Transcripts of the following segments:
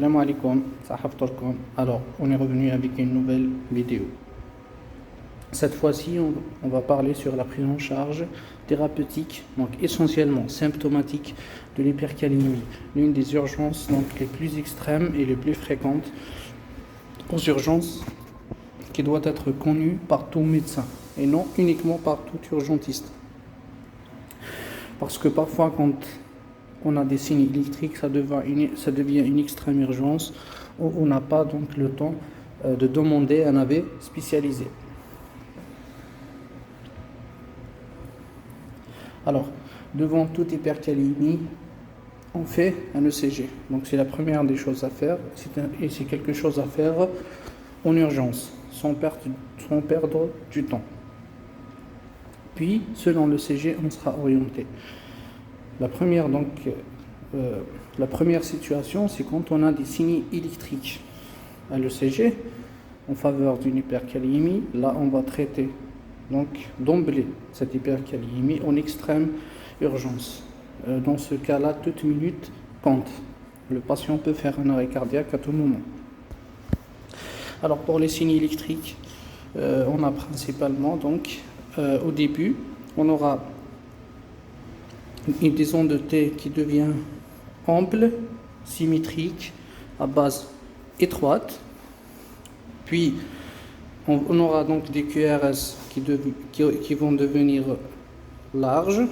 Salam alaikum, sahaftorkum. Alors, on est revenu avec une nouvelle vidéo. Cette fois-ci, on va parler sur la prise en charge thérapeutique, donc essentiellement symptomatique de l'hypercalémie, l'une des urgences donc, les plus extrêmes et les plus fréquentes aux urgences qui doit être connue par tout médecin et non uniquement par tout urgentiste. Parce que parfois, quand on a des signes électriques, ça devient une extrême urgence où on n'a pas donc le temps de demander un AV spécialisé. Alors, devant toute hypercalémie, on fait un ECG. Donc c'est la première des choses à faire, et c'est quelque chose à faire en urgence, sans perdre du temps. Puis, selon l'ECG, on sera orienté. La première situation, c'est quand on a des signes électriques à l'ECG en faveur d'une hypercalémie. Là, on va traiter donc d'emblée cette hypercalémie en extrême urgence. Dans ce cas-là, toute minute compte. Le patient peut faire un arrêt cardiaque à tout moment. Alors pour les signes électriques, on a principalement donc au début, on aura des ondes de T qui devient ample, symétrique, à base étroite. Puis on aura donc des QRS qui vont devenir larges.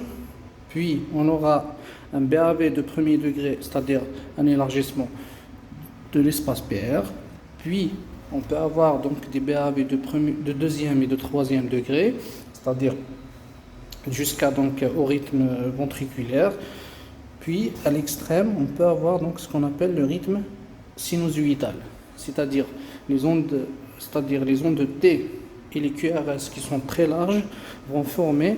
Puis on aura un BAV de premier degré, c'est-à-dire un élargissement de l'espace PR. Puis on peut avoir donc des BAV de deuxième et de troisième degré, c'est-à-dire jusqu'à donc au rythme ventriculaire. Puis à l'extrême, on peut avoir donc ce qu'on appelle le rythme sinusoïdal, c'est-à-dire les ondes de T et les QRS qui sont très larges vont former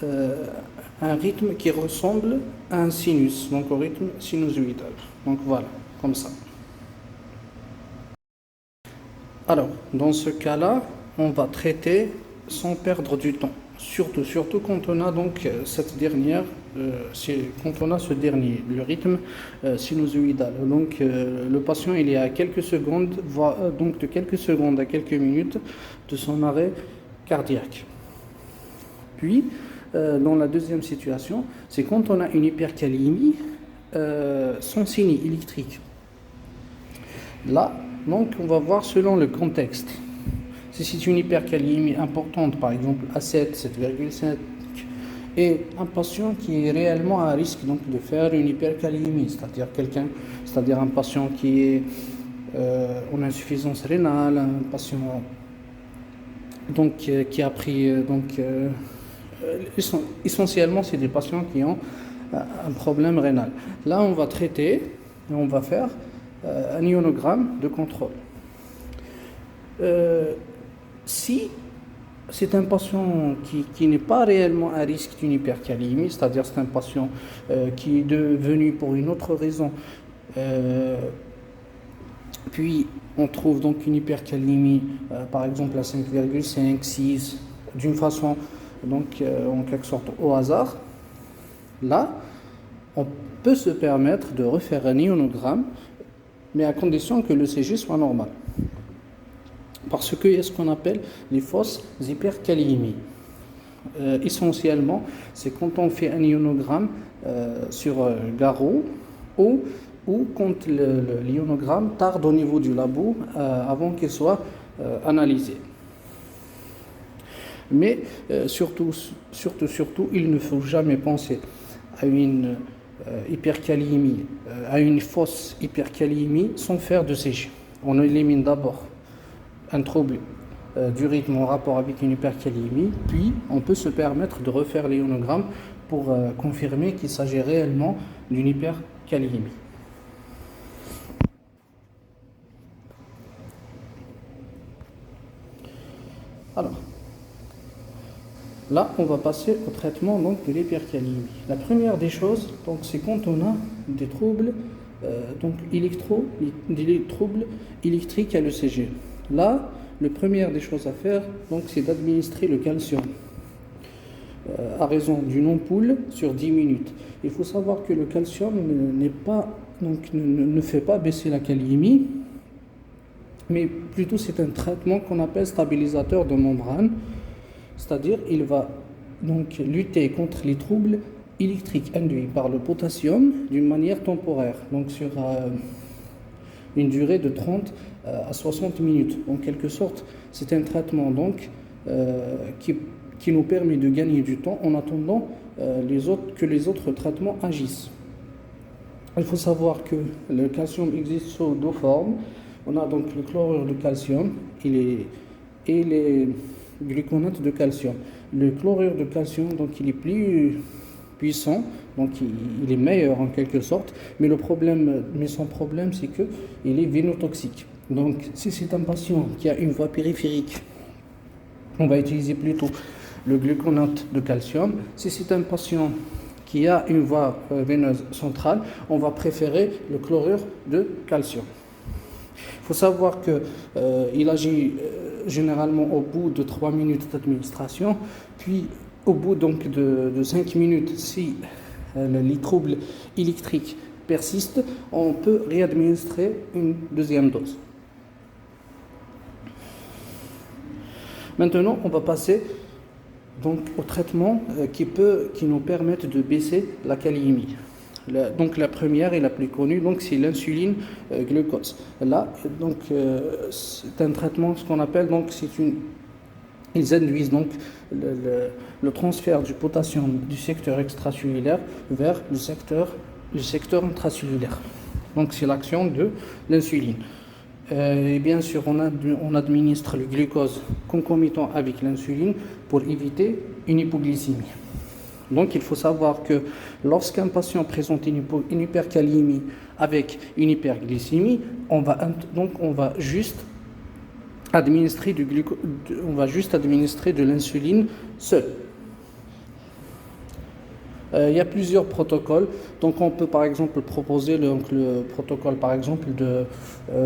un rythme qui ressemble à un sinus, donc au rythme sinusoïdal. Donc voilà, comme ça. Alors, dans ce cas-là, on va traiter sans perdre du temps. Surtout quand on a donc quand on a ce dernier, le rythme sinusoïdal. Donc le patient il est à quelques secondes, donc de quelques secondes à quelques minutes de son arrêt cardiaque. Puis dans la deuxième situation, c'est quand on a une hypercalémie sans signe électrique. Là, donc on va voir selon le contexte. Si c'est une hypercalémie importante, par exemple à 7, 7,5, et un patient qui est réellement à risque donc, de faire une hypercalémie, c'est-à-dire un patient qui est en insuffisance rénale, un patient donc, qui a pris... essentiellement, c'est des patients qui ont un problème rénal. Là, on va traiter et on va faire un ionogramme de contrôle. Si c'est un patient qui n'est pas réellement à risque d'une hypercalémie, c'est-à-dire c'est un patient qui est venu pour une autre raison, puis on trouve donc une hypercalémie, par exemple à 5,5, 6, d'une façon, donc en quelque sorte au hasard, là, on peut se permettre de refaire un ionogramme, mais à condition que l'ECG soit normal. Parce qu'il y a ce qu'on appelle les fausses hypercalémies. Essentiellement, c'est quand on fait un ionogramme sur garrot ou quand l'ionogramme tarde au niveau du labo avant qu'il soit analysé. Mais surtout, il ne faut jamais penser à une hypercalémie, à une fausse hypercalémie sans faire de CG. On élimine d'abord un trouble du rythme en rapport avec une hypercalémie, puis on peut se permettre de refaire l'ionogramme pour confirmer qu'il s'agit réellement d'une hypercalémie. Alors, là, on va passer au traitement donc, de l'hypercalémie. La première des choses, donc, c'est quand on a des troubles des troubles électriques à l'ECG. Là, la première des choses à faire, donc, c'est d'administrer le calcium à raison d'une ampoule sur 10 minutes. Il faut savoir que le calcium n'est pas donc, ne fait pas baisser la kaliémie, mais plutôt c'est un traitement qu'on appelle stabilisateur de membrane, c'est-à-dire il va donc lutter contre les troubles électriques induits par le potassium d'une manière temporaire, donc sur une durée de 30 à 60 minutes. En quelque sorte, c'est un traitement donc qui nous permet de gagner du temps en attendant que les autres traitements agissent. Il faut savoir que le calcium existe sous deux formes. On a donc le chlorure de calcium et les gluconates de calcium. Le chlorure de calcium, donc, il est plus puissant, donc il est meilleur en quelque sorte, mais son problème, c'est que il est vénotoxique. Donc, si c'est un patient qui a une voie périphérique, on va utiliser plutôt le gluconate de calcium. Si c'est un patient qui a une voie veineuse centrale, on va préférer le chlorure de calcium. Il faut savoir qu'il agit généralement au bout de 3 minutes d'administration, puis au bout donc de 5 minutes, si les troubles électriques persistent, on peut réadministrer une deuxième dose. Maintenant, on va passer donc au traitement qui nous permettent de baisser la kaliémie. Donc la première et la plus connue, donc c'est l'insuline glucose. Là, donc c'est un traitement, ce qu'on appelle donc ils induisent donc le transfert du potassium du secteur extracellulaire vers le secteur intracellulaire. Donc c'est l'action de l'insuline. Et bien sûr, on administre le glucose concomitant avec l'insuline pour éviter une hypoglycémie. Donc il faut savoir que lorsqu'un patient présente une hyperkaliémie avec une hyperglycémie, on va juste administrer de l'insuline seule. Il y a plusieurs protocoles, donc on peut par exemple proposer le protocole par exemple de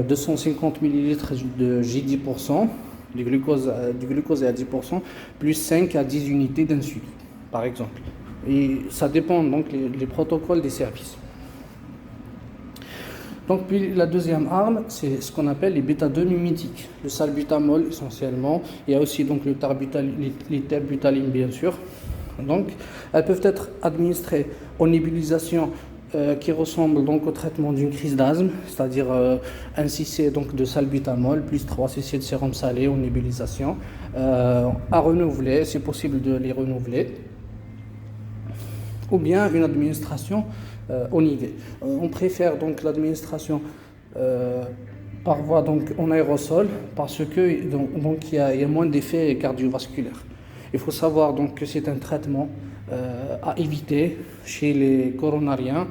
250 ml de J10%, du glucose est à 10%, plus 5 à 10 unités d'insuline par exemple. Et ça dépend donc les protocoles des services. Donc puis la deuxième arme, c'est ce qu'on appelle les bêta-2 mimétiques, le salbutamol essentiellement, il y a aussi donc les terbutaline bien sûr. Donc, elles peuvent être administrées en nébulisation qui ressemble donc au traitement d'une crise d'asthme, c'est-à-dire 1 cc donc de salbutamol plus 3 cc de sérum salé en nébulisation, à renouveler, c'est possible de les renouveler, ou bien une administration au IV. On préfère donc l'administration par voie donc en aérosol parce que donc il y a moins d'effets cardiovasculaires. Il faut savoir donc que c'est un traitement à éviter chez les coronariens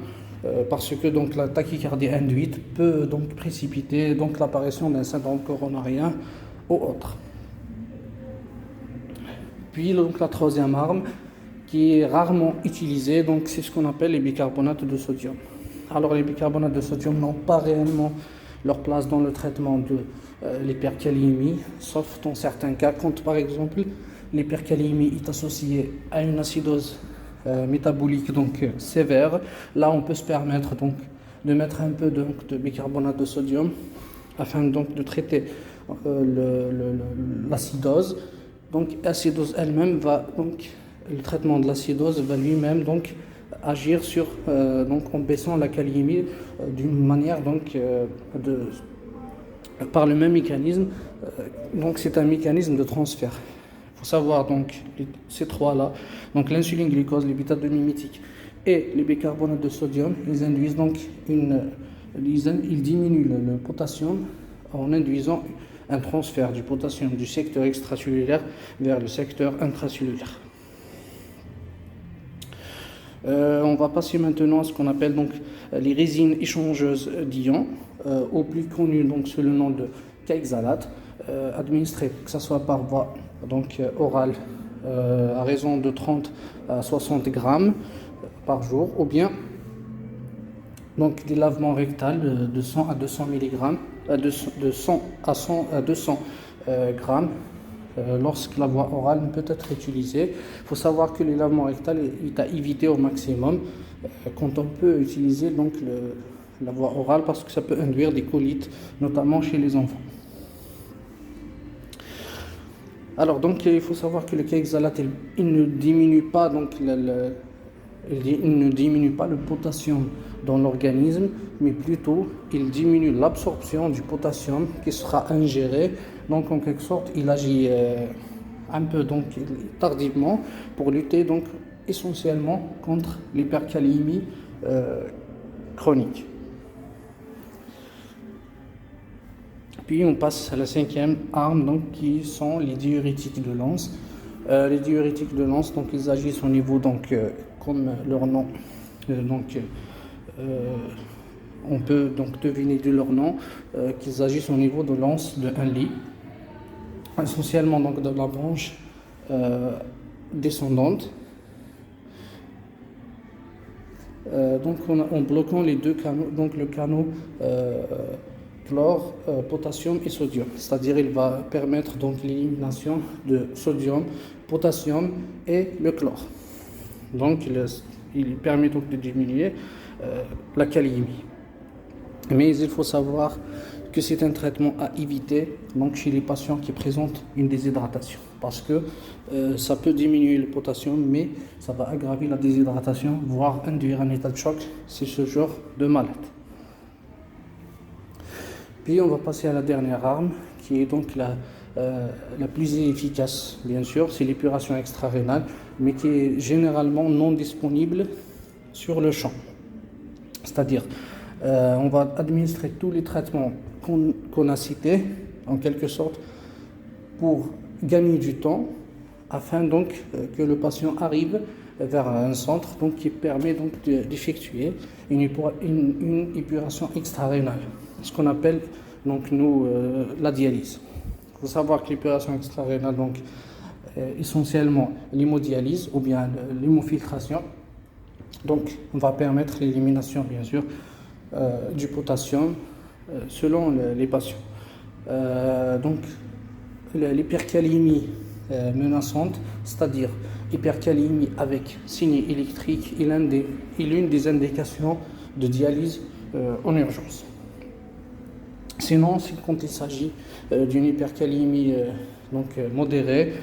parce que donc la tachycardie induite peut donc précipiter donc l'apparition d'un syndrome coronarien ou autre. Puis donc la troisième arme qui est rarement utilisée, donc c'est ce qu'on appelle les bicarbonates de sodium. Alors les bicarbonates de sodium n'ont pas réellement leur place dans le traitement de l'hyperkaliémie, sauf dans certains cas, quand par exemple l'hyperkaliémie est associée à une acidose métabolique donc sévère. Là, on peut se permettre donc de mettre un peu de bicarbonate de sodium afin donc de traiter l'acidose. Donc l'acidose elle-même le traitement de l'acidose va lui-même donc agir sur donc en baissant la kaliémie d'une manière donc par le même mécanisme. Donc c'est un mécanisme de transfert. Il faut savoir donc ces trois-là, donc l'insuline glucose, les bêta-2 mimétiques et les bicarbonates de sodium, ils induisent donc ils diminuent le potassium en induisant un transfert du potassium du secteur extracellulaire vers le secteur intracellulaire. On va passer maintenant à ce qu'on appelle donc les résines échangeuses d'ions, au plus connu donc sous le nom de caïxalate, administré que ce soit par voie donc orale à raison de 30 à 60 grammes par jour, ou bien donc des lavements rectales de 100 à 200 mg, de 100 à 200 grammes lorsque la voie orale ne peut être utilisée. Il faut savoir que les lavements rectales est à éviter au maximum quand on peut utiliser donc la voie orale parce que ça peut induire des colites, notamment chez les enfants. Alors donc il faut savoir que le Kayxalate il ne diminue pas donc il ne diminue pas le potassium dans l'organisme, mais plutôt il diminue l'absorption du potassium qui sera ingéré. Donc en quelque sorte, il agit un peu donc tardivement pour lutter donc essentiellement contre l'hypercalémie chronique. Puis on passe à la cinquième arme donc qui sont les diurétiques de Lens. Les diurétiques de Lens donc ils agissent au niveau donc comme leur nom on peut donc deviner de leur nom qu'ils agissent au niveau de l'anse de un lit, essentiellement donc de la branche descendante. Donc en bloquant les deux canaux, donc le canot chlore, potassium et sodium, c'est-à-dire il va permettre donc l'élimination de sodium, potassium et le chlore. Donc il permet donc de diminuer la calémie. Mais il faut savoir que c'est un traitement à éviter donc chez les patients qui présentent une déshydratation, parce que ça peut diminuer le potassium, mais ça va aggraver la déshydratation, voire induire un état de choc chez ce genre de malade. Puis on va passer à la dernière arme, qui est donc la plus efficace, bien sûr, c'est l'épuration extra-rénale, mais qui est généralement non disponible sur le champ. C'est-à-dire, on va administrer tous les traitements qu'on a cités, en quelque sorte, pour gagner du temps, afin donc que le patient arrive vers un centre donc, qui permet donc d'effectuer une épuration extra-rénale, ce qu'on appelle donc nous la dialyse. Il faut savoir que l'épuration extra-rénale donc essentiellement l'hémodialyse ou bien l'hémofiltration, donc on va permettre l'élimination bien sûr du potassium selon les patients. Donc l'hypercalémie menaçante, c'est-à-dire hypercalémie avec signe électrique, est l'une des indications de dialyse en urgence. Sinon, quand il s'agit d'une hypercalémie modérée,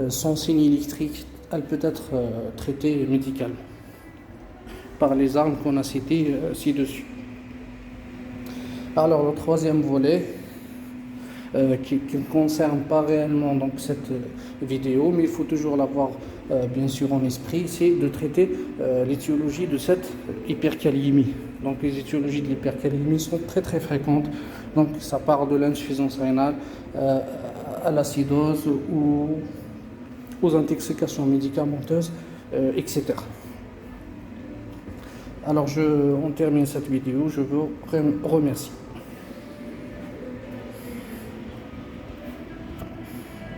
sans signe électrique, elle peut être traitée médicalement par les armes qu'on a citées ci-dessus. Alors, le troisième volet, qui ne concerne pas réellement donc, cette vidéo, mais il faut toujours l'avoir bien sûr en esprit, c'est de traiter l'étiologie de cette hypercalémie. Donc les étiologies de l'hypercalémie sont très très fréquentes, donc ça part de l'insuffisance rénale à l'acidose ou aux intoxications médicamenteuses, etc. Alors on termine cette vidéo, je vous remercie.